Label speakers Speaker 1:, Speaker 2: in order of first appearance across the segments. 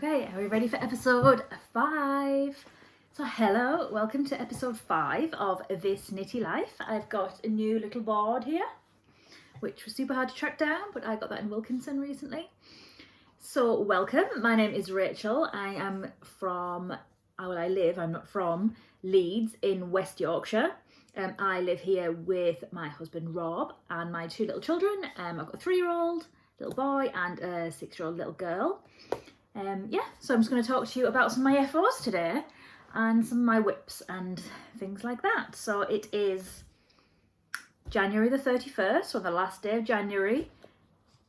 Speaker 1: Okay, are we ready for episode 5? So hello, welcome to episode 5 of This Knitty Life. I've got a new little board here, which was super hard to track down, but I got that in Wilkinson recently. So welcome, my name is Rachel. I am from, I'm not from Leeds in West Yorkshire. I live here with my husband Rob and my 2 little children. I've got a 3-year-old little boy and a 6-year-old little girl. So I'm just going to talk to you about some of my FOs today and some of my whips and things like that. So it is January the 31st, or the last day of January.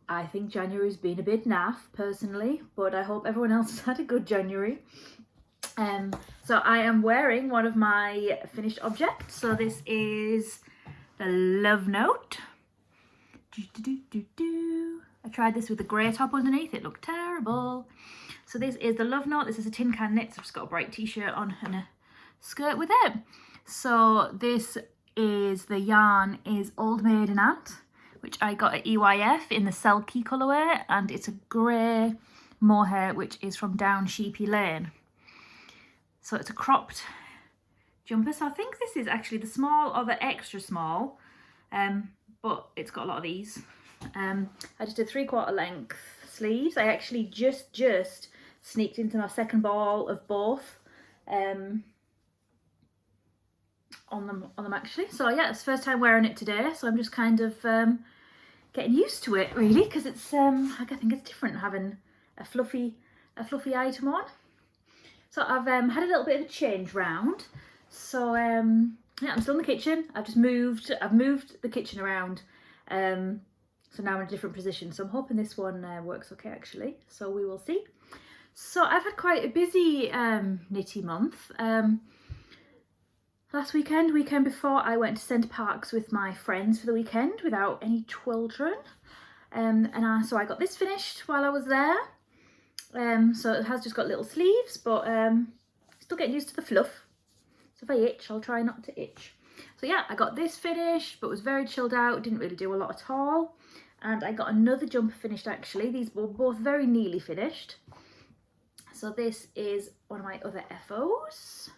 Speaker 1: I think January's been a bit naff personally, but I hope everyone else has had a good January. So I am wearing one of my finished objects. So this is the Love Note. I tried this with a grey top underneath, it looked terrible. So this is the Love Note. This is a tin can knit, so I've just got a bright t-shirt on and a skirt with it. So this is, the yarn is Old Maiden Aunt, which I got at EYF in the Selkie colourway, and it's a grey mohair which is from Down Sheepy Lane. So it's a cropped jumper. So I think this is actually the small or the extra small, but it's got a lot of these. I just did 3/4 length sleeves. I actually just sneaked into my second ball of both on them actually. So yeah, it's the first time wearing it today, so I'm just kind of getting used to it really, because it's I think it's different having a fluffy item on. So I've had a little bit of a change round. So yeah, I'm still in the kitchen. I've moved the kitchen around. So now I'm in a different position. So I'm hoping this one works okay actually. So we will see. So I've had quite a busy knitty month. Last weekend before, I went to Centre Parks with my friends for the weekend without any children. So I got this finished while I was there. So it has just got little sleeves, but still getting used to the fluff. So if I itch, I'll try not to itch. So yeah, I got this finished, but was very chilled out, didn't really do a lot at all. And I got another jumper finished actually. These were both very nearly finished. So this is one of my other FOs.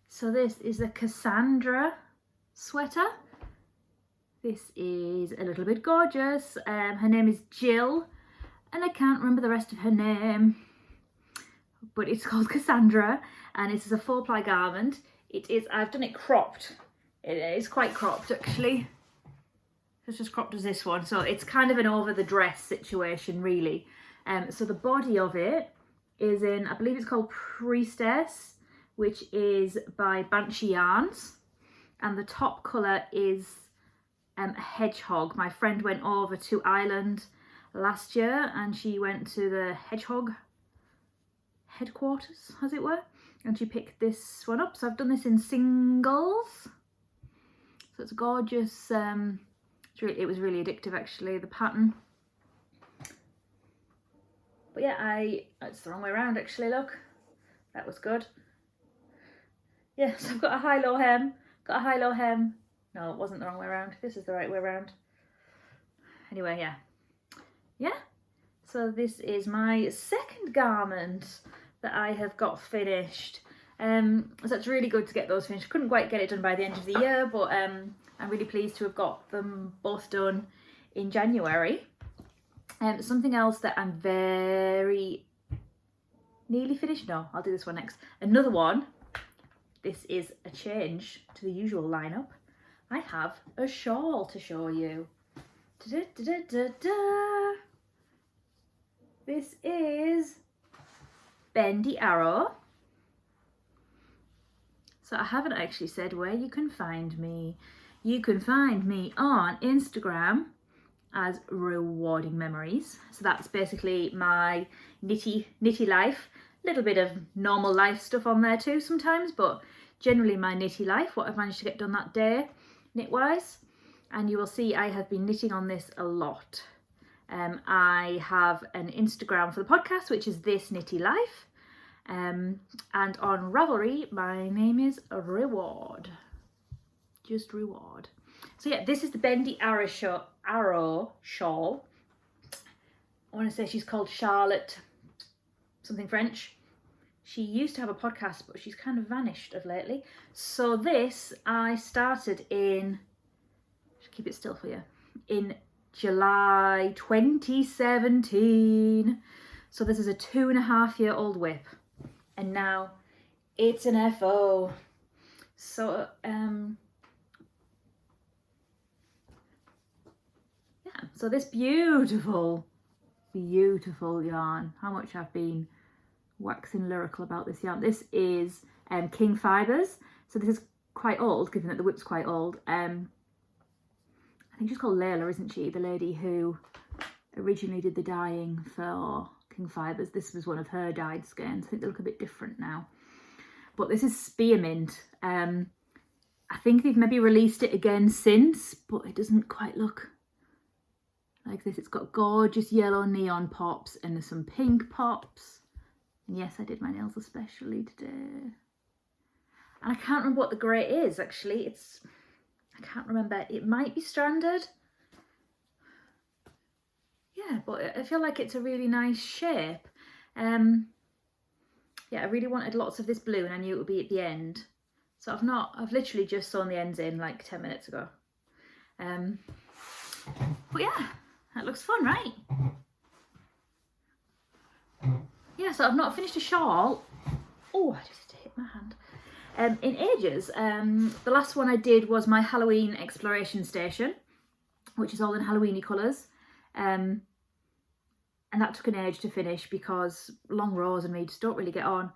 Speaker 1: So this is the Cassandra sweater. This is a little bit gorgeous. Her name is Jill, and I can't remember the rest of her name, but it's called Cassandra, and it is a 4-ply garment. It is, I've done it cropped. It is quite cropped actually. It's just cropped as this one, so it's kind of an over the dress situation really. So the body of it is in, I believe it's called Priestess, which is by Banshee Yarns, and the top colour is Hedgehog. My friend went over to Ireland last year and she went to the Hedgehog headquarters, as it were, and she picked this one up. So I've done this in singles, so it's gorgeous. It was really addictive actually, the pattern. But yeah, it's the wrong way around actually, look. That was good. Yeah, so I've got a high-low hem. No, it wasn't the wrong way around. This is the right way around. Anyway, yeah. So this is my second garment that I have got finished. So it's really good to get those finished. Couldn't quite get it done by the end of the year, but I'm really pleased to have got them both done in January. Something else that I'm very nearly finished. No, I'll do this one next. Another one. This is a change to the usual lineup. I have a shawl to show you. This is Bendy Arrow. So I haven't actually said where you can find me. You can find me on Instagram as Rewarding Memories. So that's basically my knitty life. A little bit of normal life stuff on there too sometimes, but generally my knitty life, what I've managed to get done that day knit-wise. And you will see I have been knitting on this a lot. I have an Instagram for the podcast, which is This Knitty Life. And on Ravelry, my name is Reward. Just Reward. So yeah, this is the Bendy Arrow shawl. I want to say she's called Charlotte something French. She used to have a podcast, but she's kind of vanished of lately. So this I started in, just keep it still for you, in July 2017. So this is a 2.5-year-old whip, and now it's an FO. So yeah, so this beautiful yarn, how much I've been waxing lyrical about this yarn. This is King Fibres, so this is quite old, given that the whip's quite old. I think she's called Layla, isn't she, the lady who originally did the dyeing for King Fibres. This was one of her dyed skeins. I think they look a bit different now, but this is Spearmint. I think they've maybe released it again since, but it doesn't quite look like this. It's got gorgeous yellow neon pops and there's some pink pops. And yes, I did my nails especially today. And I can't remember what the grey is, actually. I can't remember. It might be stranded. Yeah, but I feel like it's a really nice shape. Yeah, I really wanted lots of this blue and I knew it would be at the end. So I've literally just sewn the ends in like 10 minutes ago. But yeah, that looks fun, right? Yeah, so I've not finished a shawl. Oh, I just hit my hand. In ages. The last one I did was my Halloween exploration station, which is all in Halloweeny colours. And that took an age to finish because long rows and me just don't really get on.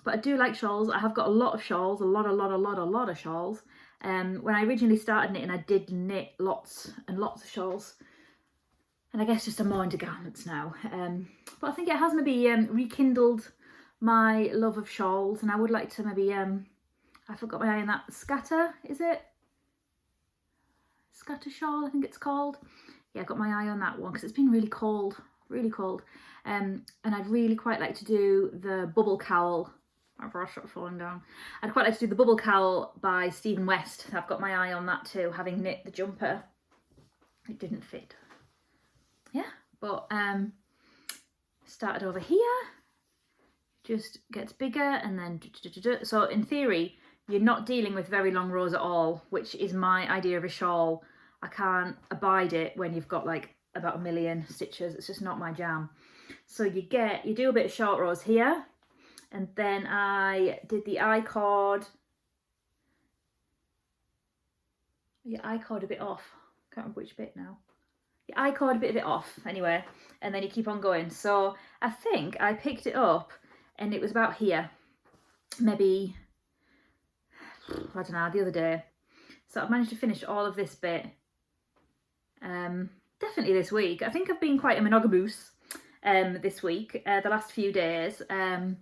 Speaker 1: But I do like shawls. I have got a lot of shawls, a lot of shawls. When I originally started knitting, I did knit lots and lots of shawls. And I guess just I'm more into garments now. But I think it has maybe rekindled my love of shawls, and I would like to maybe, I forgot my eye on that, scatter, is it? Scatter shawl, I think it's called. Yeah, I got my eye on that one because it's been really cold, really cold. And I'd really quite like to do the bubble cowl. My brush got falling down. I'd quite like to do the bubble cowl by Stephen West. I've got my eye on that too, having knit the jumper. It didn't fit. Yeah, but started over here, just gets bigger and then so in theory you're not dealing with very long rows at all, which is my idea of a shawl. I can't abide it when you've got like about 1 million stitches. It's just not my jam. So you do a bit of short rows here, and then I did the I-cord. Yeah, I-cord a bit off. Can't remember which bit now. I cord a bit of it off anyway, and then you keep on going. So I think I picked it up and it was about here, maybe, I don't know, the other day. So I've managed to finish all of this bit, definitely this week. I think I've been quite a monogamous this week, the last few days. I've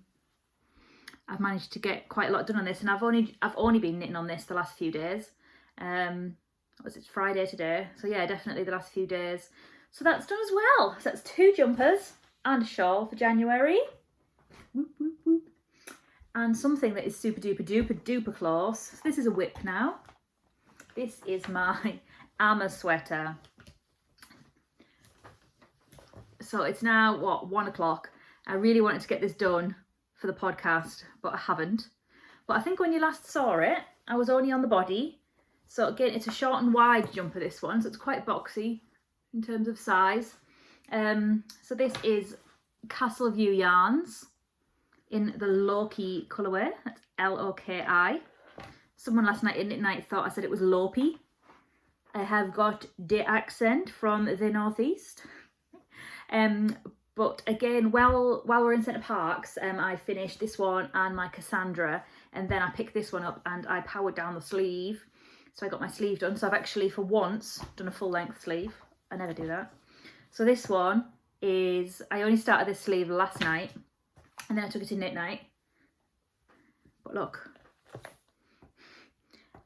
Speaker 1: managed to get quite a lot done on this, and I've only been knitting on this the last few days. It's Friday today, so yeah, definitely the last few days. So that's done as well. So that's 2 jumpers and a shawl for January. Whoop, whoop, whoop. And something that is super duper close. So this is a whip now. This is my Amma sweater. So it's now, what, 1 o'clock. I really wanted to get this done for the podcast, but I haven't. But I think when you last saw it, I was only on the body. So again, it's a short and wide jumper, this one, so it's quite boxy in terms of size. So this is Castle View Yarns in the Loki colourway. That's L-O-K-I. Someone last night in Knit Night thought I said it was Lopi. I have got the accent from the northeast. But again, while we're in Centre Parks, I finished this one and my Cassandra, and then I picked this one up and I powered down the sleeve. So I got my sleeve done. So I've actually, for once, done a full length sleeve. I never do that. So this one is, I only started this sleeve last night and then I took it to Knit Night. But look,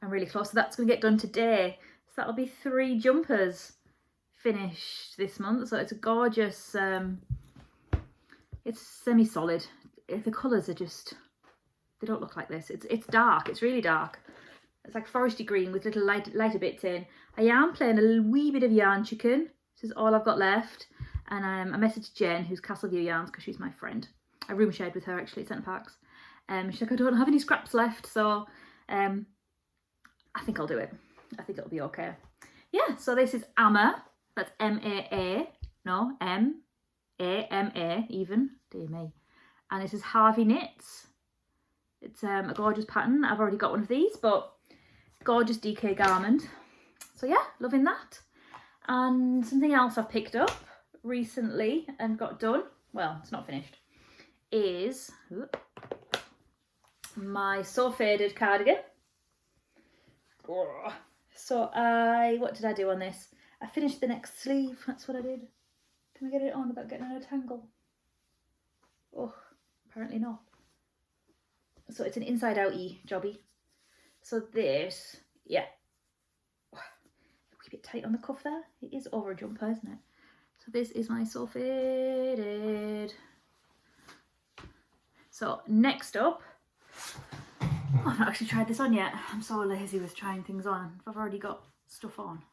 Speaker 1: I'm really close. So that's going to get done today. So that'll be 3 jumpers finished this month. So it's a gorgeous, it's semi-solid. The colours are just, they don't look like this. It's dark. It's really dark. It's like foresty green with little lighter bits in. I am playing a wee bit of Yarn Chicken. This is all I've got left. And I messaged Jen, who's Castleview Yarns, because she's my friend. I room shared with her actually at Centre Parks. She's like, I don't have any scraps left, so I think I'll do it. I think it'll be okay. Yeah, so this is Amma. That's M-A-A. No, M-A-M-A even. Dear me. And this is Harvey Knits. It's a gorgeous pattern. I've already got one of these, but gorgeous DK garment. So yeah, loving that. And something else I've picked up recently and got done, well, it's not finished, is my So Faded cardigan. So what did I do on this? I finished the next sleeve, that's what I did. Can I get it on without getting in a tangle? Oh, apparently not. So it's an inside out-y jobby. So this, yeah. A wee bit tight on the cuff there. It is over a jumper, isn't it? So this is my So Faded. So next up, I've not actually tried this on yet. I'm so lazy with trying things on. I've already got stuff on.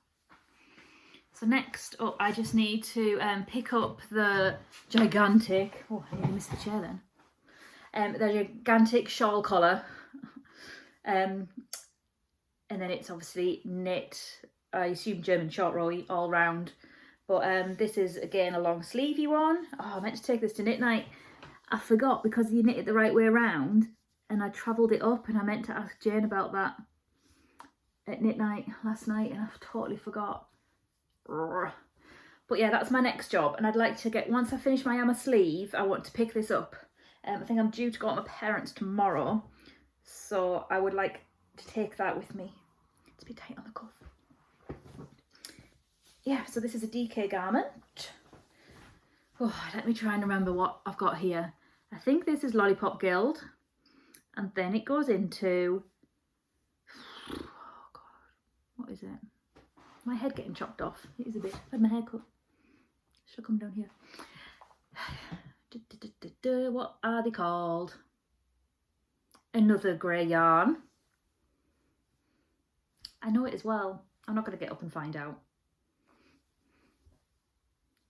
Speaker 1: So next up, I just need to pick up the gigantic, oh, I nearly missed the chair then. The gigantic shawl collar. And then it's obviously knit, I assume German short row all round. But this is again a long sleevey one. Oh, I meant to take this to knit night. I forgot because you knit it the right way around and I travelled it up, and I meant to ask Jane about that at knit night last night and I've totally forgot. But yeah, that's my next job, and I'd like to get, once I finish my Amma sleeve, I want to pick this up. I think I'm due to go at my parents' tomorrow, so I would like to take that with me. It's a bit tight on the cuff. Yeah, so this is a DK garment. Oh, let me try and remember what I've got here. I think this is Lollipop Guild, and then it goes into, oh God, what is it? My head getting chopped off. It is a bit. I had my hair cut. Should come down here. What are they called? Another grey yarn. I know it as well. I'm not going to get up and find out.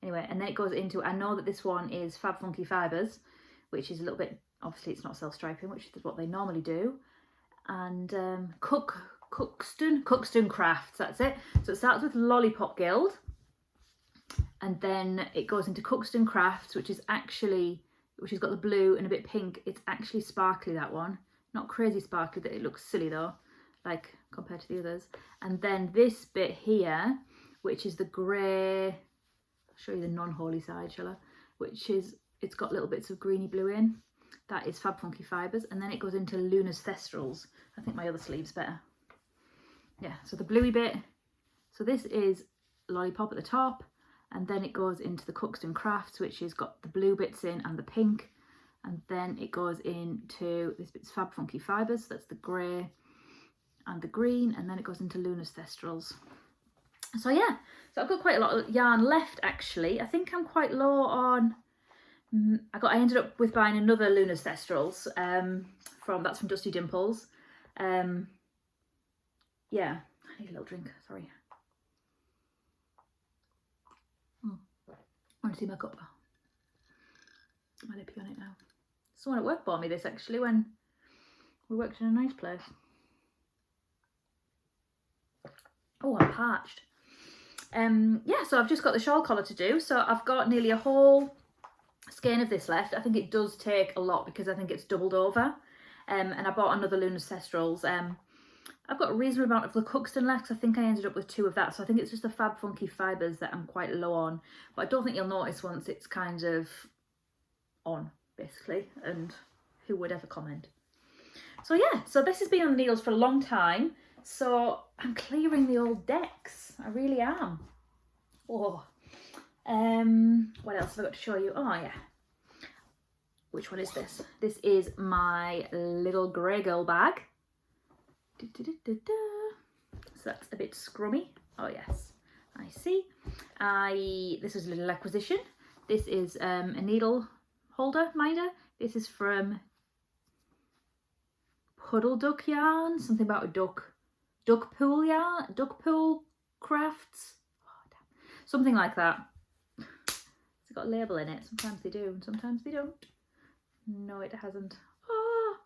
Speaker 1: Anyway, and then it goes into, I know that this one is Fab Funky Fibres, which is a little bit, obviously it's not self-striping, which is what they normally do. And Cuxton Crafts, that's it. So it starts with Lollipop Guild, and then it goes into Cuxton Crafts, which has got the blue and a bit pink. It's actually sparkly, that one. Not crazy sparkly, that it looks silly though, like compared to the others. And then this bit here, which is the grey, I'll show you the non-holy side, shall I? Which is, it's got little bits of greeny blue in. That is Fab Funky Fibres. And then it goes into Luna's Thestrals. I think my other sleeve's better. Yeah, so the bluey bit. So this is Lollipop at the top, and then it goes into the Cuxton Crafts, which has got the blue bits in and the pink. And then it goes into, this bit's Fab Funky Fibres, that's the grey and the green, and then it goes into Luna's Thestrals. So yeah, so I've got quite a lot of yarn left actually. I think I'm quite low on, I ended up with buying another Luna's Thestrals that's from Dusty Dimples. Yeah, I need a little drink, sorry. I want to see my cup. My lippy on it now. Someone at work bought me this actually when we worked in a nice place. Oh, I'm parched. Yeah, so I've just got the shawl collar to do. So I've got nearly a whole skein of this left. I think it does take a lot because I think it's doubled over. And I bought another Luna's Thestrals. I've got a reasonable amount of the Cuxton left. I think I ended up with 2 of that. So I think it's just the Fab Funky Fibres that I'm quite low on. But I don't think you'll notice once it's kind of on, basically. And who would ever comment? So yeah, so this has been on the needles for a long time. So I'm clearing the old decks. I really am. Oh. What else have I got to show you? Oh yeah. Which one is this? This is my little grey girl bag. So that's a bit scrummy. Oh yes, I see. This is a little acquisition. This is a needle holder minder. This is from Puddle Duck Yarn. Something about a duck pool yarn. Duck pool crafts. Oh, damn. Something like that. It's got a label in it. Sometimes they do and sometimes they don't. No, it hasn't. Oh.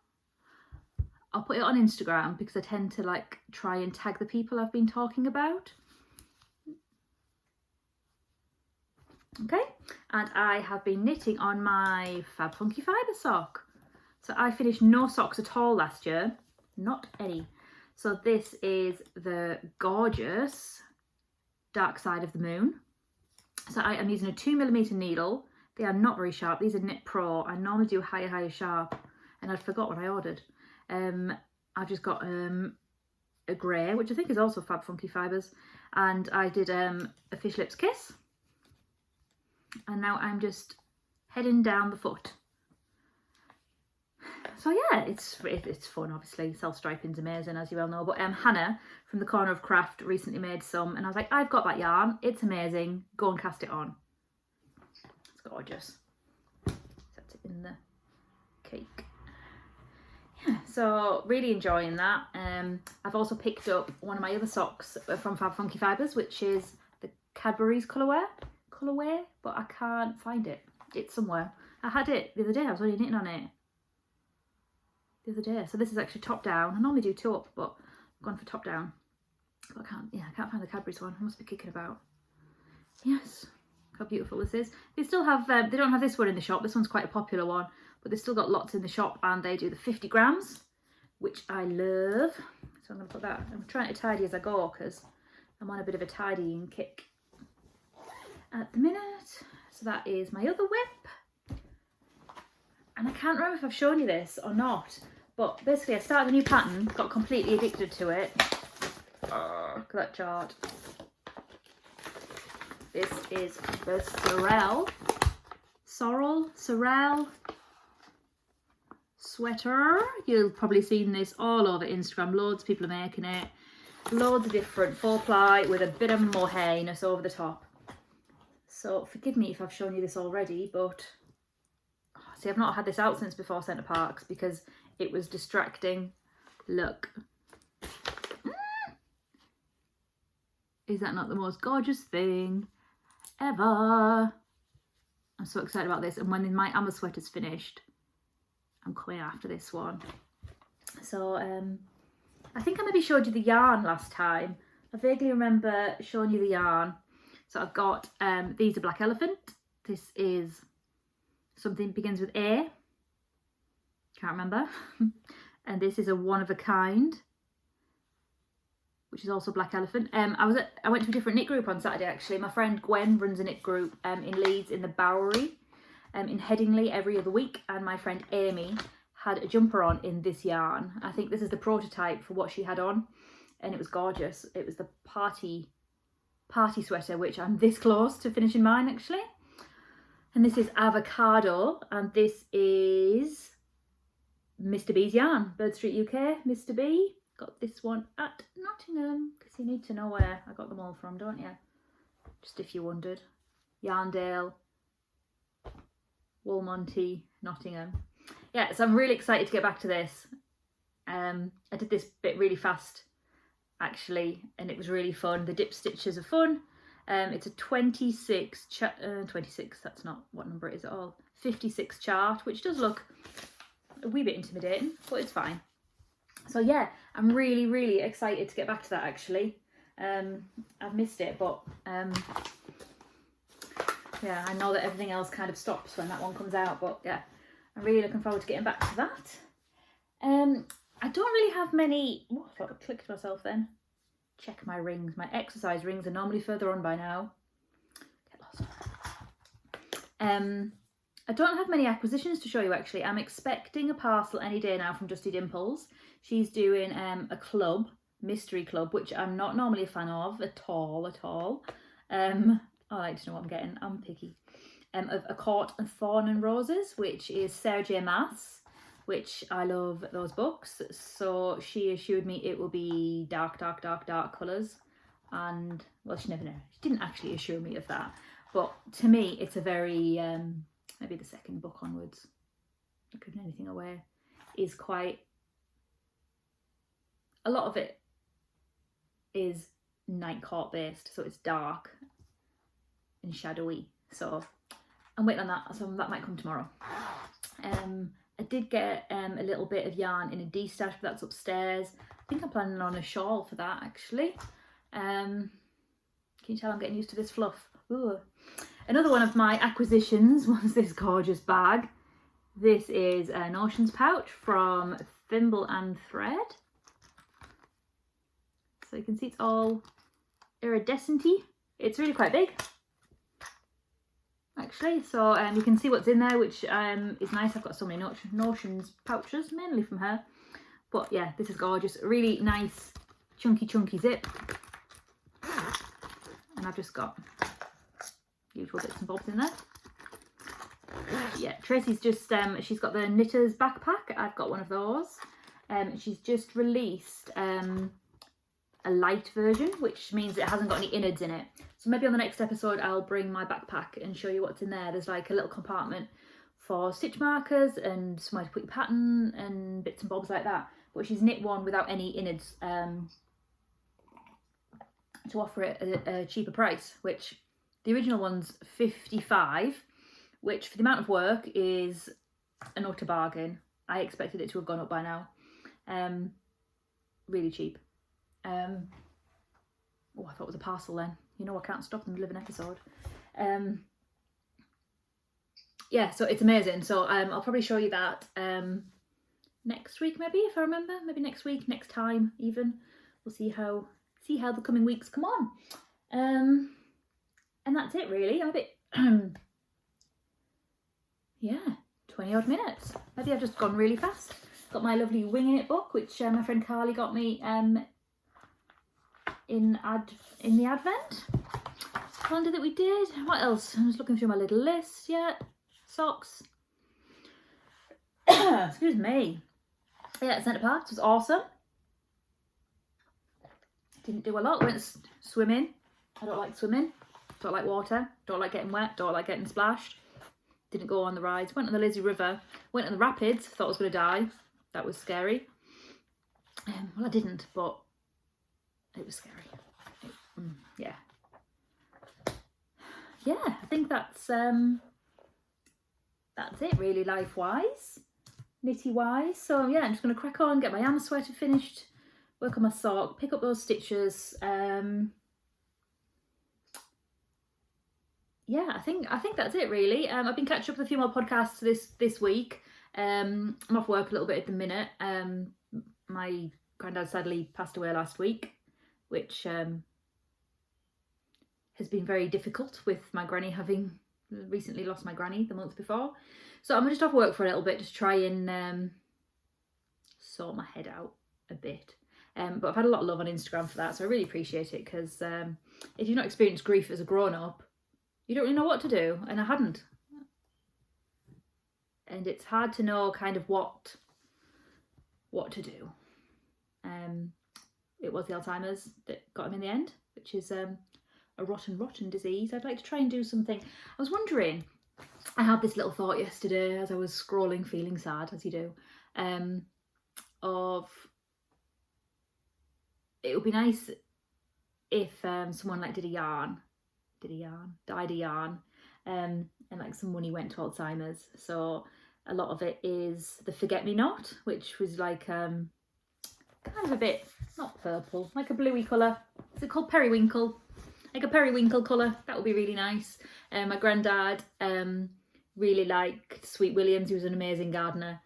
Speaker 1: I'll put it on Instagram because I tend to like try and tag the people I've been talking about. Okay, and I have been knitting on my Fab Funky Fibre sock. So I finished no socks at all last year, not any. So this is the gorgeous Dark Side of the Moon. So I am using a 2mm needle. They are not very sharp. These are Knit Pro. I normally do higher sharp, and I'd forgot what I ordered. I've just got a grey, which I think is also Fab Funky Fibres, and I did a Fish Lips Kiss. And now I'm just heading down the foot. So yeah, it's fun, obviously. Self-striping's amazing, as you well know. But Hannah from the Corner of Craft recently made some, and I was like, I've got that yarn. It's amazing. Go and cast it on. It's gorgeous. Set it in the cake. Yeah, so really enjoying that. I've also picked up one of my other socks from Fab Funky Fibres, which is the Cadbury's colourway, but I can't find it. It's somewhere. I had it the other day. I was already knitting on it the other day. So this is actually top down. I normally do two up, but I've gone for top down. But I can't find the Cadbury's one. I must be kicking about. Yes, how beautiful this is. They still have, they don't have this one in the shop. This one's quite a popular one, but they've still got lots in the shop, and they do the 50 grams, which I love. So I'm going to put that. I'm trying to tidy as I go because I'm on a bit of a tidying kick at the minute. So that is my other whip, and I can't remember if I've shown you this or not, but basically I started a new pattern, got completely addicted to it. Look at that chart. This is the Sorel sweater. You've probably seen this all over Instagram. Loads of people are making it. Loads of different 4-ply with a bit of mohaireness over the top. So forgive me if I've shown you this already, but see, I've not had this out since before Centre Parks because it was distracting. Look. Is that not the most gorgeous thing ever? I'm so excited about this, and when my Amma sweater's finished, I'm coming after this one. So I think I maybe showed you the yarn last time. I vaguely remember showing you the yarn. So I've got, these are Black Elephant. This is something begins with A. Can't remember. And this is a One of a Kind, which is also Black Elephant. I went to a different knit group on Saturday actually. My friend Gwen runs a knit group in Leeds in the Bowery, in Headingley every other week, and my friend Amy had a jumper on in this yarn. I think this is the prototype for what she had on, and it was gorgeous. It was the party sweater, which I'm this close to finishing mine actually. And this is Avocado, and this is Mr. B's yarn, Bird Street UK, Mr. B. Got this one at Nottingham, because you need to know where I got them all from, don't you? Just if you wondered. Yarndale, Woolmonty, Nottingham. Yeah, so I'm really excited to get back to this. I did this bit really fast, actually, and it was really fun. The dip stitches are fun. It's a 26, that's not what number it is at all. 56 chart, which does look a wee bit intimidating, but it's fine. So yeah, I'm really, really excited to get back to that actually. I've missed it, but yeah, I know that everything else kind of stops when that one comes out, but yeah, I'm really looking forward to getting back to that. I don't really have many, oh, I thought I clicked myself then. Check my rings. My exercise rings are normally further on by now. Get lost. I don't have many acquisitions to show you actually. I'm expecting a parcel any day now from Dusty Dimples. She's doing a club, mystery club, which I'm not normally a fan of at all. I like to know what I'm getting. I'm picky. Of A Court of Thorn and Roses, which is Sarah J. Maas, which I love those books. So she assured me it will be dark colours. And, well, she never knew. She didn't actually assure me of that. But to me, it's a very, maybe the second book onwards, not giving anything away, is quite, a lot of it is night court based. So it's dark and shadowy. So I'm waiting on that, so that might come tomorrow. I did get a little bit of yarn in a D-stash, but that's upstairs. I think I'm planning on a shawl for that, actually. Can you tell I'm getting used to this fluff? Ooh. Another one of my acquisitions was this gorgeous bag. This is an Ocean's pouch from Thimble and Thread. So you can see it's all iridescent-y. It's really quite big, actually. So you can see what's in there, which is nice. I've got so many Ocean's pouches, mainly from her. But yeah, this is gorgeous. Really nice, chunky zip. And I've just got usual bits and bobs in there. Yeah, Tracy's just, she's got the Knitter's backpack. I've got one of those. She's just released a light version, which means it hasn't got any innards in it. So maybe on the next episode, I'll bring my backpack and show you what's in there. There's like a little compartment for stitch markers and somewhere to put your pattern and bits and bobs like that. But she's knit one without any innards to offer it a cheaper price, which the original one's $55, which for the amount of work is an utter bargain. I expected it to have gone up by now. Really cheap. Oh, I thought it was a parcel then. You know, I can't stop and live an episode. Yeah, so it's amazing. So I'll probably show you that next week, maybe, if I remember. Maybe next week, next time even. We'll see how the coming weeks come on. And that's it really. I'm a bit yeah, 20 odd minutes. Maybe I've just gone really fast. Got my lovely Winging It book, which my friend Carly got me in the Advent calendar that we did. What else? I was looking through my little list. Yeah, socks. Excuse me. Yeah, Centre Parks was awesome. Didn't do a lot. Went swimming. I don't like swimming. Don't like water. Don't like getting wet. Don't like getting splashed. Didn't go on the rides. Went on the Lizzie River. Went on the rapids. Thought I was going to die. That was scary. Well, I didn't, but it was scary. Yeah. Yeah, I think that's it really, life-wise, knitty-wise. So yeah, I'm just going to crack on, get my arm sweater finished, work on my sock, pick up those stitches. Yeah, I think that's it really. I've been catching up with a few more podcasts this week. I'm off work a little bit at the minute. My granddad sadly passed away last week, which has been very difficult with my granny having recently lost my granny the month before. So I'm just off work for a little bit, just try and sort my head out a bit. But I've had a lot of love on Instagram for that, so I really appreciate it, because if you've not experienced grief as a grown-up, you don't really know what to do, and I hadn't. And it's hard to know kind of what to do. It was the Alzheimer's that got him in the end, which is a rotten disease. I'd like to try and do something. I was wondering, I had this little thought yesterday as I was scrolling, feeling sad, as you do, of it would be nice if someone like died a yarn, and like some money went to Alzheimer's. So a lot of it is the forget-me-not, which was like kind of a bit, not purple, like a bluey colour. Is it called periwinkle? Like a periwinkle colour. That would be really nice. My granddad really liked Sweet Williams. He was an amazing gardener.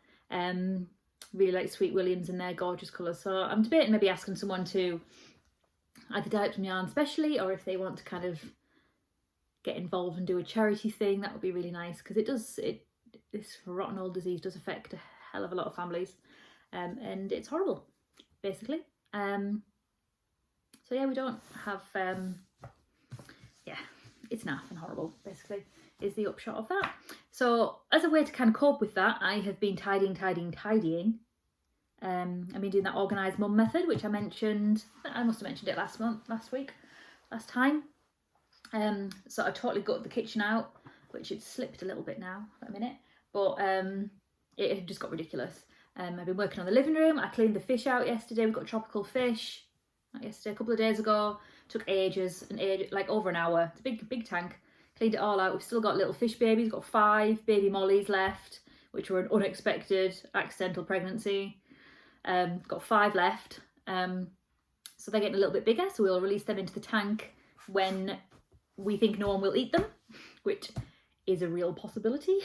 Speaker 1: Really liked Sweet Williams and their gorgeous colours. So I'm debating maybe asking someone to either dye up some yarn specially, or if they want to kind of get involved and do a charity thing, that would be really nice, because this rotten old disease does affect a hell of a lot of families, and it's horrible, basically. So yeah, we don't have yeah, it's naff and horrible, basically, is the upshot of that. So as a way to kind of cope with that, I have been tidying. I've been doing that organised mum method, which I mentioned. I must have mentioned it last time. So I totally gutted the kitchen out, which had slipped a little bit now for a minute, but it had just got ridiculous. I've been working on the living room. I cleaned the fish out yesterday. We've got tropical fish. Not yesterday, a couple of days ago. Took ages, like over an hour. It's a big tank. cleaned it all out. We've still got little fish babies. We've got 5 baby mollies left, which were an unexpected accidental pregnancy. Got 5 left. So they're getting a little bit bigger, so we'll release them into the tank when we think no one will eat them, which is a real possibility.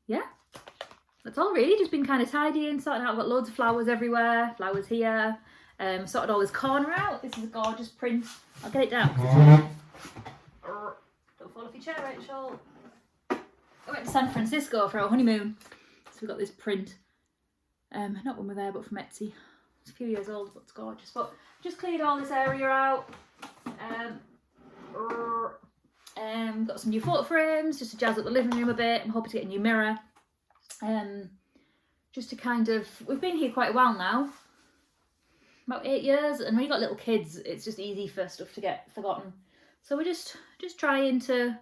Speaker 1: Yeah, that's all really. Just been kind of tidying, sorting out. I've got loads of flowers everywhere, flowers here. Sorted all this corner out. This is a gorgeous print. I'll get it down. Don't fall off your chair, Rachel. I went to San Francisco for our honeymoon, so we got this print. Not when we're there, but from Etsy. It's a few years old, but it's gorgeous. But just cleared all this area out. Got some new photo frames just to jazz up the living room a bit. I'm hoping to get a new mirror. Just to kind of, we've been here quite a while now, about 8 years, and when you've got little kids, it's just easy for stuff to get forgotten. So we're just trying to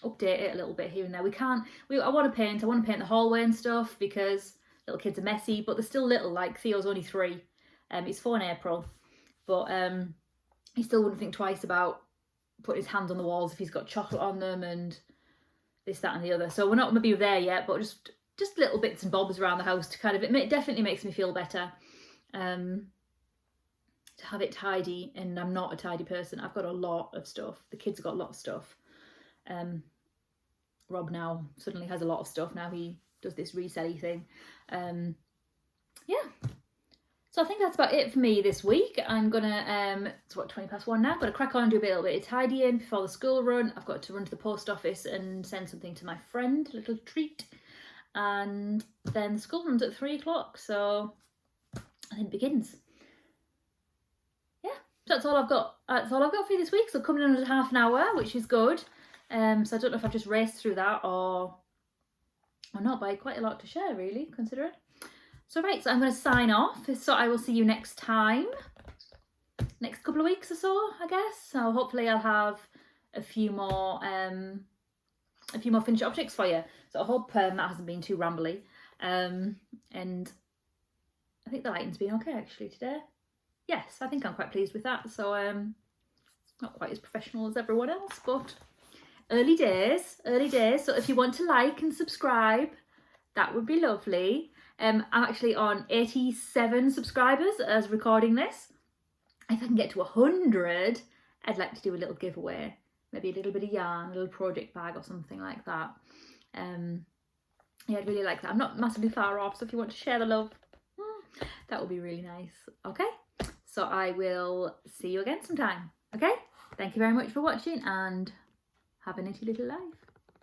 Speaker 1: update it a little bit here and there. I want to paint the hallway and stuff because little kids are messy, but they're still little. Like Theo's only 3. He's 4 in April, but he still wouldn't think twice about putting his hands on the walls if he's got chocolate on them and this, that and the other. So we're not maybe there yet, but just little bits and bobs around the house to kind of, it definitely makes me feel better to have it tidy. And I'm not a tidy person. I've got a lot of stuff. The kids have got a lot of stuff. Rob now suddenly has a lot of stuff. Now he does this resell-y thing. Yeah. So I think that's about it for me this week. I'm gonna, it's what, 1:20 now? I'm gonna crack on and do a little bit of tidying before the school run. I've got to run to the post office and send something to my friend, a little treat. And then the school runs at 3 o'clock, so I think it begins. Yeah, so that's all I've got. That's all I've got for you this week. So coming in under half an hour, which is good. So I don't know if I've just raced through that or not, but I had quite a lot to share really, considering. So right, so I'm going to sign off. So I will see you next time, next couple of weeks or so, I guess. So hopefully I'll have a few more finished objects for you. So I hope that hasn't been too rambly. And I think the lighting's been okay actually today. Yes, I think I'm quite pleased with that. So not quite as professional as everyone else, but early days. So if you want to like and subscribe, that would be lovely. I'm actually on 87 subscribers as recording this. If I can get to 100, I'd like to do a little giveaway. Maybe a little bit of yarn, a little project bag or something like that. Yeah, I'd really like that. I'm not massively far off, so if you want to share the love, that would be really nice. Okay, so I will see you again sometime. Okay, thank you very much for watching and have a knitty little life.